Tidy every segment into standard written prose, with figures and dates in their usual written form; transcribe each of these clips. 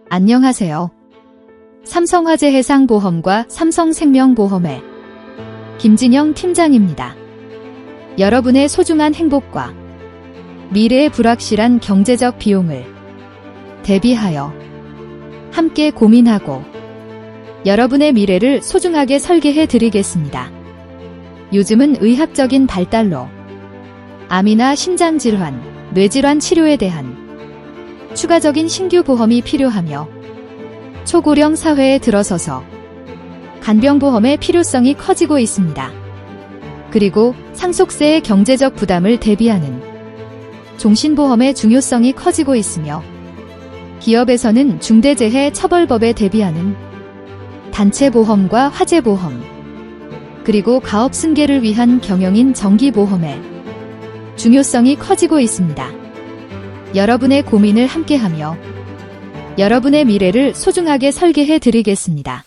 안녕하세요. 삼성화재 해상보험과 삼성생명보험의 김진영 팀장입니다. 여러분의 소중한 행복과 미래의 불확실한 경제적 비용을 대비하여 함께 고민하고 여러분의 미래를 소중하게 설계해 드리겠습니다. 요즘은 의학적인 발달로 암이나 심장질환, 뇌질환 치료에 대한 추가적인 신규 보험이 필요하며 초고령 사회에 들어서서 간병보험의 필요성이 커지고 있습니다. 그리고 상속세의 경제적 부담을 대비하는 종신보험의 중요성이 커지고 있으며 기업에서는 중대재해처벌법에 대비하는 단체보험과 화재보험, 그리고 가업 승계를 위한 경영인 정기보험의 중요성이 커지고 있습니다. 여러분의 고민을 함께하며 여러분의 미래를 소중하게 설계해 드리겠습니다.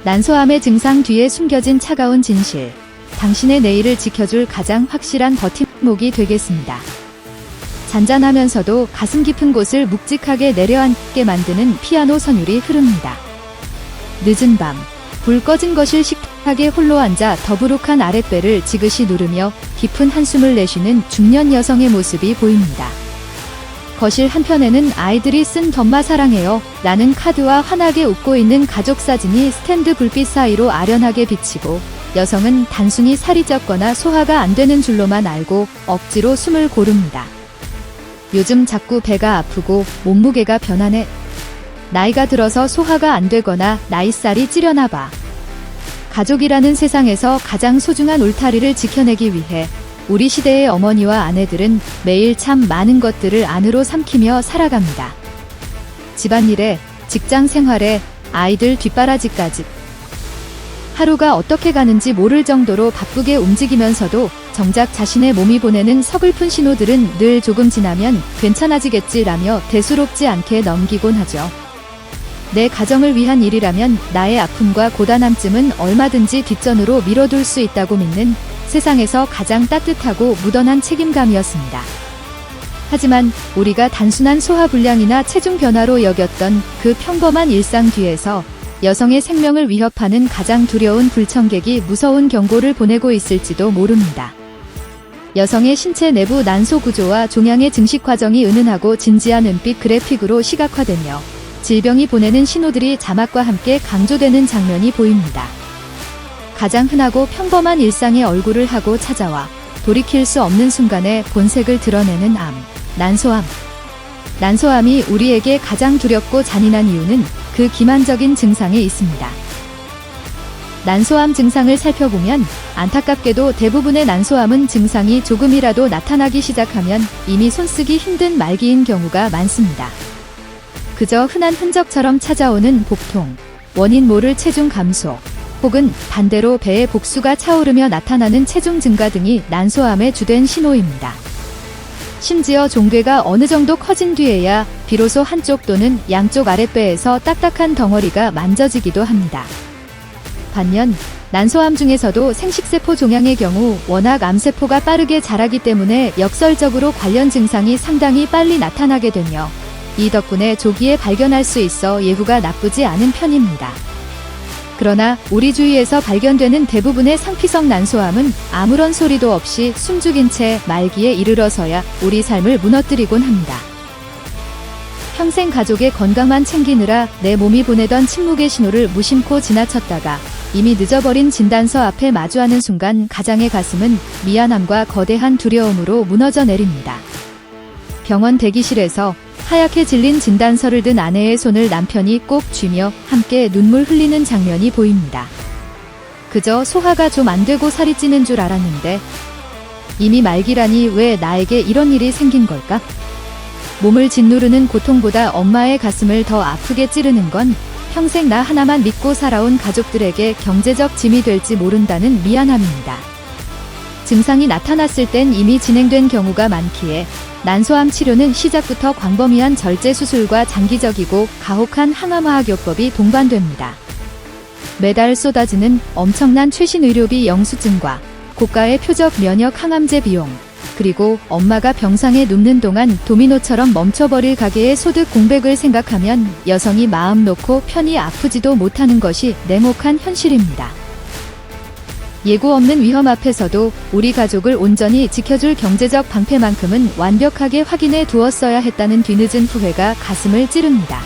난소암의 증상 뒤에 숨겨진 차가운 진실, 당신의 내일을 지켜줄 가장 확실한 버팀목이 되겠습니다. 잔잔하면서도 가슴 깊은 곳을 묵직하게 내려앉게 만드는 피아노 선율이 흐릅니다. 늦은 밤, 불 꺼진 거실 식탁에 홀로 앉아 더부룩한 아랫배를 지그시 누르며 깊은 한숨을 내쉬는 중년 여성의 모습이 보입니다. 거실 한편에는 아이들이 쓴 덤마 사랑해요 라는 카드와 환하게 웃고 있는 가족 사진이 스탠드 불빛 사이로 아련하게 비치고, 여성은 단순히 살이 쪘거나 소화가 안 되는 줄로만 알고 억지로 숨을 고릅니다. 요즘 자꾸 배가 아프고 몸무게가 변하네. 나이가 들어서 소화가 안 되거나 나이살이 찌려나 봐. 가족이라는 세상에서 가장 소중한 울타리를 지켜내기 위해 우리 시대의 어머니와 아내들은 매일 참 많은 것들을 안으로 삼키며 살아갑니다. 집안일에, 직장 생활에, 아이들 뒷바라지까지. 하루가 어떻게 가는지 모를 정도로 바쁘게 움직이면서도 정작 자신의 몸이 보내는 서글픈 신호들은 늘 조금 지나면 괜찮아지겠지라며 대수롭지 않게 넘기곤 하죠. 내 가정을 위한 일이라면 나의 아픔과 고단함쯤은 얼마든지 뒷전으로 밀어둘 수 있다고 믿는 세상에서 가장 따뜻하고 무던한 책임감이었습니다. 하지만 우리가 단순한 소화불량이나 체중 변화로 여겼던 그 평범한 일상 뒤에서 여성의 생명을 위협하는 가장 두려운 불청객이 무서운 경고를 보내고 있을지도 모릅니다. 여성의 신체 내부 난소 구조와 종양의 증식 과정이 은은하고 진지한 은빛 그래픽으로 시각화되며 질병이 보내는 신호들이 자막과 함께 강조되는 장면이 보입니다. 가장 흔하고 평범한 일상의 얼굴을 하고 찾아와 돌이킬 수 없는 순간에 본색을 드러내는 암, 난소암. 난소암이 우리에게 가장 두렵고 잔인한 이유는 그 기만적인 증상에 있습니다. 난소암 증상을 살펴보면 안타깝게도 대부분의 난소암은 증상이 조금이라도 나타나기 시작하면 이미 손쓰기 힘든 말기인 경우가 많습니다. 그저 흔한 흔적처럼 찾아오는 복통, 원인 모를 체중 감소, 혹은 반대로 배의 복수가 차오르며 나타나는 체중 증가 등이 난소암의 주된 신호입니다. 심지어 종괴가 어느 정도 커진 뒤에야 비로소 한쪽 또는 양쪽 아랫배에서 딱딱한 덩어리가 만져지기도 합니다. 반면 난소암 중에서도 생식세포 종양의 경우 워낙 암세포가 빠르게 자라기 때문에 역설적으로 관련 증상이 상당히 빨리 나타나게 되며 이 덕분에 조기에 발견할 수 있어 예후가 나쁘지 않은 편입니다. 그러나 우리 주위에서 발견되는 대부분의 상피성 난소암은 아무런 소리도 없이 숨죽인 채 말기에 이르러서야 우리 삶을 무너뜨리곤 합니다. 평생 가족의 건강만 챙기느라 내 몸이 보내던 침묵의 신호를 무심코 지나쳤다가 이미 늦어버린 진단서 앞에 마주하는 순간 가장의 가슴은 미안함과 거대한 두려움으로 무너져 내립니다. 병원 대기실에서 하얗게 질린 진단서를 든 아내의 손을 남편이 꼭 쥐며 함께 눈물 흘리는 장면이 보입니다. 그저 소화가 좀 안 되고 살이 찌는 줄 알았는데 이미 말기라니 왜 나에게 이런 일이 생긴 걸까? 몸을 짓누르는 고통보다 엄마의 가슴을 더 아프게 찌르는 건 평생 나 하나만 믿고 살아온 가족들에게 경제적 짐이 될지 모른다는 미안함입니다. 증상이 나타났을 땐 이미 진행된 경우가 많기에 난소암 치료는 시작부터 광범위한 절제 수술과 장기적이고 가혹한 항암화학요법이 동반됩니다. 매달 쏟아지는 엄청난 최신 의료비 영수증과 고가의 표적 면역 항암제 비용, 그리고 엄마가 병상에 눕는 동안 도미노처럼 멈춰버릴 가게의 소득 공백을 생각하면 여성이 마음 놓고 편히 아프지도 못하는 것이 냉혹한 현실입니다. 예고 없는 위험 앞에서도 우리 가족을 온전히 지켜줄 경제적 방패만큼은 완벽하게 확인해 두었어야 했다는 뒤늦은 후회가 가슴을 찌릅니다.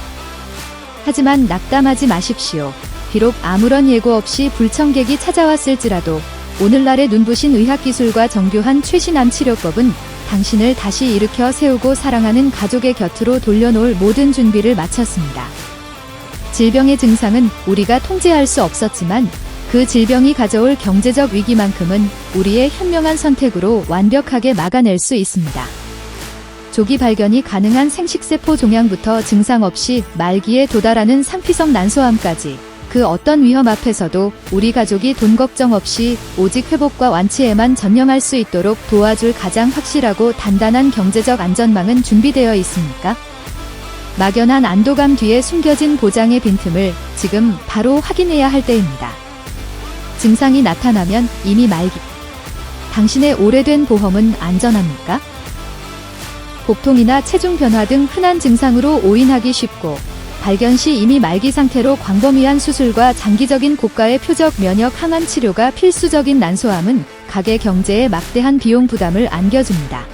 하지만 낙담하지 마십시오. 비록 아무런 예고 없이 불청객이 찾아왔을지라도 오늘날의 눈부신 의학기술과 정교한 최신 암 치료법은 당신을 다시 일으켜 세우고 사랑하는 가족의 곁으로 돌려놓을 모든 준비를 마쳤습니다. 질병의 증상은 우리가 통제할 수 없었지만 그 질병이 가져올 경제적 위기만큼은 우리의 현명한 선택으로 완벽하게 막아낼 수 있습니다. 조기 발견이 가능한 생식세포 종양부터 증상 없이 말기에 도달하는 상피성 난소암까지 그 어떤 위험 앞에서도 우리 가족이 돈 걱정 없이 오직 회복과 완치에만 전념할 수 있도록 도와줄 가장 확실하고 단단한 경제적 안전망은 준비되어 있습니까? 막연한 안도감 뒤에 숨겨진 보장의 빈틈을 지금 바로 확인해야 할 때입니다. 증상이 나타나면 이미 말기. 당신의 오래된 보험은 안전합니까? 복통이나 체중 변화 등 흔한 증상으로 오인하기 쉽고 발견 시 이미 말기 상태로 광범위한 수술과 장기적인 고가의 표적 면역 항암 치료가 필수적인 난소암은 가게 경제에 막대한 비용 부담을 안겨줍니다.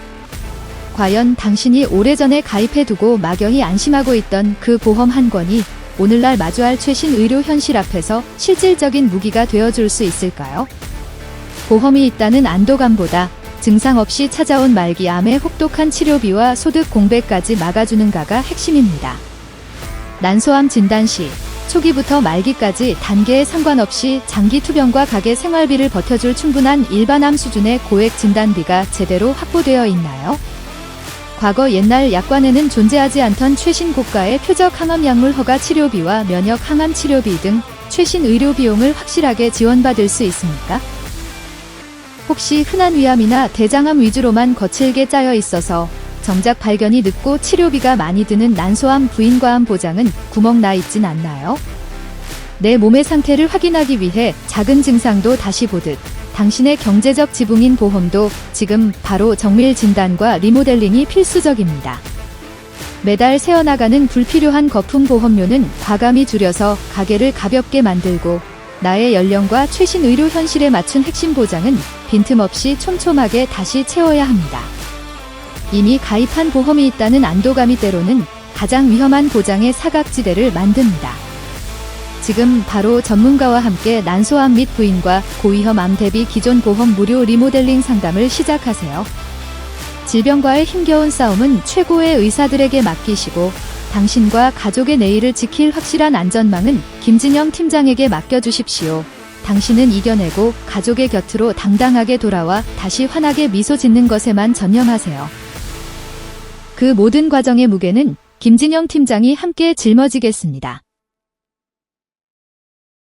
과연 당신이 오래전에 가입해두고 막연히 안심하고 있던 그 보험 한 권이 오늘날 마주할 최신 의료 현실 앞에서 실질적인 무기가 되어줄 수 있을까요? 보험이 있다는 안도감보다 증상 없이 찾아온 말기암의 혹독한 치료비와 소득 공백까지 막아주는가가 핵심입니다. 난소암 진단 시 초기부터 말기까지 단계에 상관없이 장기 투병과 가게 생활비를 버텨줄 충분한 일반암 수준의 고액 진단비가 제대로 확보되어 있나요? 과거 옛날 약관에는 존재하지 않던 최신 고가의 표적 항암 약물 허가 치료비와 면역 항암 치료비 등 최신 의료 비용을 확실하게 지원받을 수 있습니까? 혹시 흔한 위암이나 대장암 위주로만 거칠게 짜여 있어서 정작 발견이 늦고 치료비가 많이 드는 난소암 부인과암 보장은 구멍 나 있진 않나요? 내 몸의 상태를 확인하기 위해 작은 증상도 다시 보듯 당신의 경제적 지붕인 보험도 지금 바로 정밀 진단과 리모델링이 필수적입니다. 매달 새어나가는 불필요한 거품 보험료는 과감히 줄여서 가게를 가볍게 만들고 나의 연령과 최신 의료 현실에 맞춘 핵심 보장은 빈틈없이 촘촘하게 다시 채워야 합니다. 이미 가입한 보험이 있다는 안도감이 때로는 가장 위험한 보장의 사각지대를 만듭니다. 지금 바로 전문가와 함께 난소암 및 부인과 고위험 암 대비 기존 보험 무료 리모델링 상담을 시작하세요. 질병과의 힘겨운 싸움은 최고의 의사들에게 맡기시고 당신과 가족의 내일을 지킬 확실한 안전망은 김진영 팀장에게 맡겨주십시오. 당신은 이겨내고 가족의 곁으로 당당하게 돌아와 다시 환하게 미소 짓는 것에만 전념하세요. 그 모든 과정의 무게는 김진영 팀장이 함께 짊어지겠습니다.